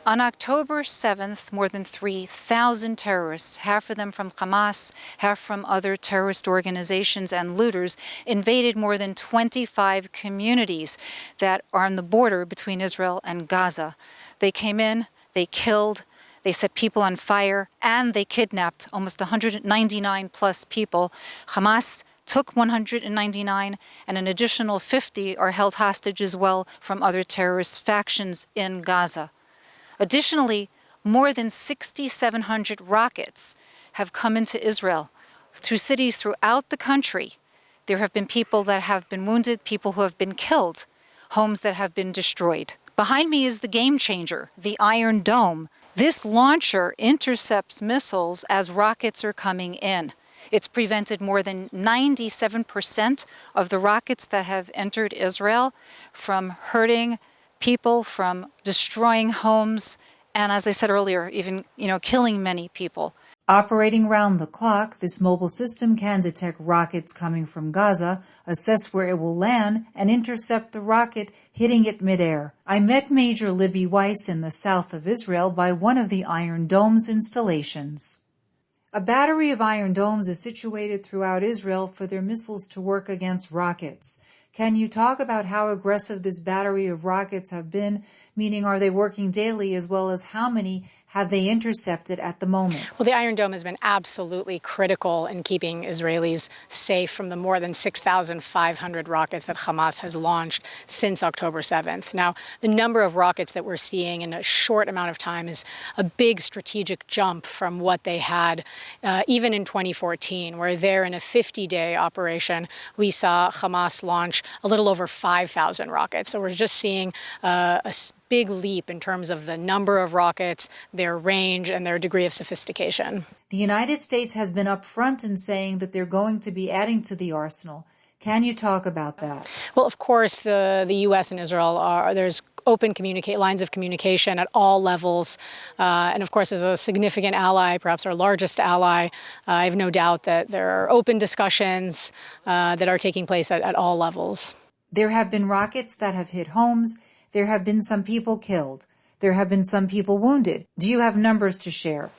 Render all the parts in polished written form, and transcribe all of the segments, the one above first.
On October 7th, more than 3,000 terrorists, half of them from Hamas, half from other terrorist organizations and looters, invaded more than 25 communities that are on the border between Israel and Gaza. They came in, they killed, they set people on fire, and they kidnapped almost 199 plus people. Hamas took 199, and an additional 50 are held hostage as well from other terrorist factions in Gaza. Additionally, more than 6,700 rockets have come into Israel through cities throughout the country. There have been people that have been wounded, people who have been killed, homes that have been destroyed. Behind me is the game changer, the Iron Dome. This launcher intercepts missiles as rockets are coming in. It's prevented more than 97% of the rockets that have entered Israel from hurting people, from destroying homes, and as I said earlier, even, killing many people. Operating round the clock, this mobile system can detect rockets coming from Gaza, assess where it will land, and intercept the rocket, hitting it midair. I met Major Libby Weiss in the south of Israel by one of the Iron Dome's installations. A battery of Iron Domes is situated throughout Israel for their missiles to work against rockets. Can you talk about how aggressive this battery of rockets have been, meaning are they working daily, as well as how many have they intercepted at the moment? Well, the Iron Dome has been absolutely critical in keeping Israelis safe from the more than 6,500 rockets that Hamas has launched since October 7th. Now, the number of rockets that we're seeing in a short amount of time is a big strategic jump from what they had even in 2014, where there in a 50-day operation, we saw Hamas launch a little over 5,000 rockets. So we're just seeing a big leap in terms of the number of rockets, their range, and their degree of sophistication. The United States has been upfront in saying that they're going to be adding to the arsenal. Can you talk about that? Well, of course, the U.S. and Israel there's open lines of communication at all levels. And of course, as a significant ally, perhaps our largest ally, I have no doubt that there are open discussions that are taking place at all levels. There have been rockets that have hit homes. There have been some people killed. There have been some people wounded. Do you have numbers to share?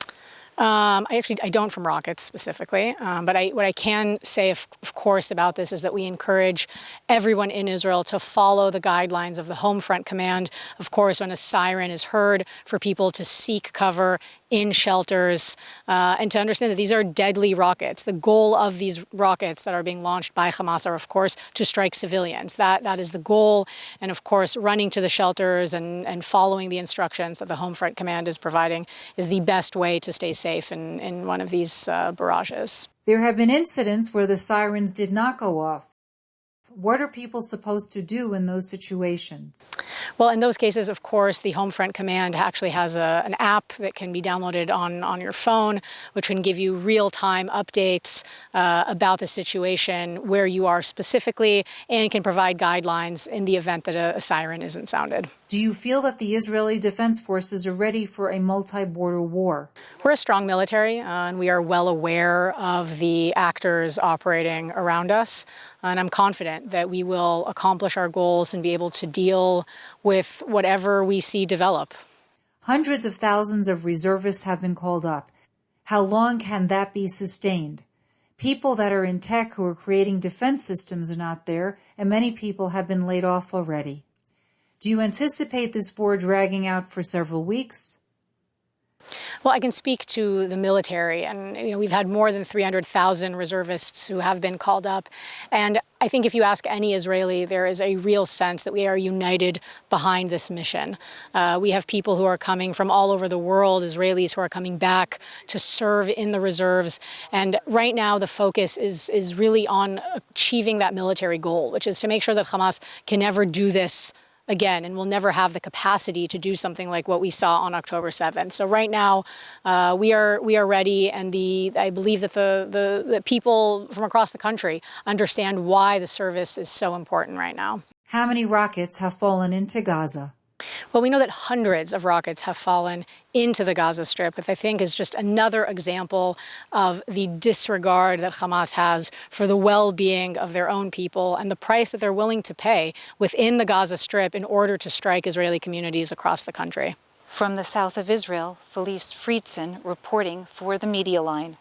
I don't from rockets specifically, but what I can say, of course, about this is that we encourage everyone in Israel to follow the guidelines of the Home Front Command. Of course, when a siren is heard, for people to seek cover in shelters and to understand that these are deadly rockets. The goal of these rockets that are being launched by Hamas are, of course, to strike civilians. That is the goal. And of course, running to the shelters and following the instructions that the Home Front Command is providing is the best way to stay safe in one of these barrages. There have been incidents where the sirens did not go off. What are people supposed to do in those situations? Well, in those cases, of course, the Home Front Command actually has an app that can be downloaded on your phone, which can give you real-time updates about the situation, where you are specifically, and can provide guidelines in the event that a siren isn't sounded. Do you feel that the Israeli Defense Forces are ready for a multi-border war? We're a strong military, and we are well aware of the actors operating around us. And I'm confident that we will accomplish our goals and be able to deal with whatever we see develop. Hundreds of thousands of reservists have been called up. How long can that be sustained? People that are in tech who are creating defense systems are not there, and many people have been laid off already. Do you anticipate this war dragging out for several weeks? Well, I can speak to the military, and we've had more than 300,000 reservists who have been called up. And I think if you ask any Israeli, there is a real sense that we are united behind this mission. We have people who are coming from all over the world, Israelis who are coming back to serve in the reserves. And right now, the focus is really on achieving that military goal, which is to make sure that Hamas can never do this again, and we'll never have the capacity to do something like what we saw on October 7th. So right now, we are ready, and I believe that the people from across the country understand why the service is so important right now. How many rockets have fallen into Gaza? Well, we know that hundreds of rockets have fallen into the Gaza Strip, which I think is just another example of the disregard that Hamas has for the well-being of their own people and the price that they're willing to pay within the Gaza Strip in order to strike Israeli communities across the country. From the south of Israel, Felice Friedson reporting for the Media Line.